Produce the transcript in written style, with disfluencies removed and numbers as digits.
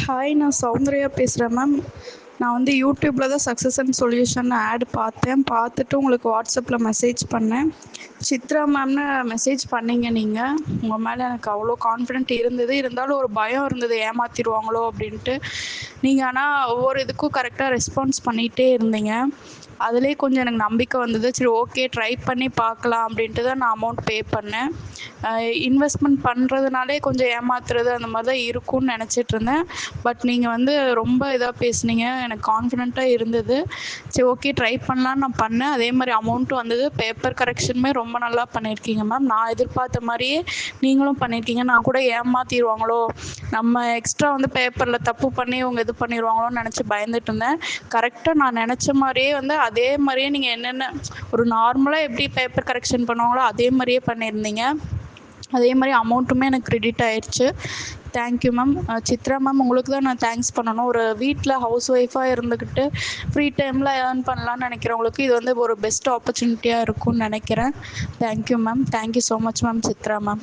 Hi, நான் சௌந்தர்யா பேசுகிறேன் ma'am. நான் வந்து யூடியூப்பில் தான் சக்ஸஸ் அண்ட் சொல்யூஷன் ஆட் பார்த்தேன். பார்த்துட்டு உங்களுக்கு வாட்ஸ்அப்பில் மெசேஜ் பண்ணேன். சித்ரா மேம்னு மெசேஜ் பண்ணீங்க நீங்கள். உங்கள் மேலே எனக்கு அவ்வளோ கான்ஃபிடென்ட் இருந்தது. இருந்தாலும் ஒரு பயம் இருந்தது, ஏமாற்றிடுவாங்களோ அப்படின்ட்டு. நீங்கள் ஆனால் ஒவ்வொரு இதுக்கும் கரெக்டாக ரெஸ்பான்ஸ் பண்ணிகிட்டே இருந்தீங்க. அதிலே கொஞ்சம் எனக்கு நம்பிக்கை வந்தது. சரி, ஓகே, ட்ரை பண்ணி பார்க்கலாம் அப்படின்ட்டு தான் நான் அமௌண்ட் பே பண்ணேன். இன்வெஸ்ட்மெண்ட் பண்ணுறதுனாலே கொஞ்சம் ஏமாத்துறது அந்த மாதிரி தான் இருக்கும்னு நினச்சிட்டு இருந்தேன். பட் நீங்கள் வந்து ரொம்ப இதாக பேசுனீங்க, எனக்கு கான்ஃபிடென்ட்டாக இருந்தது. சரி, ஓகே, ட்ரை பண்ணலான்னு நான் பண்ணேன். அதே மாதிரி அமௌண்ட்டும் வந்தது. பேப்பர் கரெக்ஷனுமே ரொம்ப நல்லா பண்ணியிருக்கீங்க மேம். நான் எதிர்பார்த்த மாதிரியே நீங்களும் பண்ணியிருக்கீங்க. நான் கூட ஏமாற்றிடுவாங்களோ, நம்ம எக்ஸ்ட்ரா வந்து பேப்பரில் தப்பு பண்ணி இவங்க இது பண்ணிடுவாங்களோன்னு நினச்சி பயந்துட்டு இருந்தேன். கரெக்டாக நான் நினச்ச மாதிரியே வந்து அதே மாதிரியே நீங்கள் என்னென்ன ஒரு நார்மலாக எப்படி பேப்பர் கரெக்ஷன் பண்ணுவாங்களோ அதே மாதிரியே பண்ணியிருந்தீங்க. அதே மாதிரி அமௌண்ட்டுமே எனக்கு கிரெடிட் ஆயிடுச்சு. Thank you ma'am. சித்ரா மேம், உங்களுக்கு தான் நான் தேங்க்ஸ் பண்ணணும். ஒரு வீட்டில் ஹவுஸ் ஒய்ஃபாக இருந்துக்கிட்டு ஃப்ரீ டைமில் ஏர்ன் பண்ணலான்னு நினைக்கிறவங்களுக்கு இது வந்து ஒரு பெஸ்ட் ஆப்பர்ச்சுனிட்டியாக இருக்கும்னு நினைக்கிறேன். Thank you ma'am. Thank you so much ma'am, Chitra ma'am.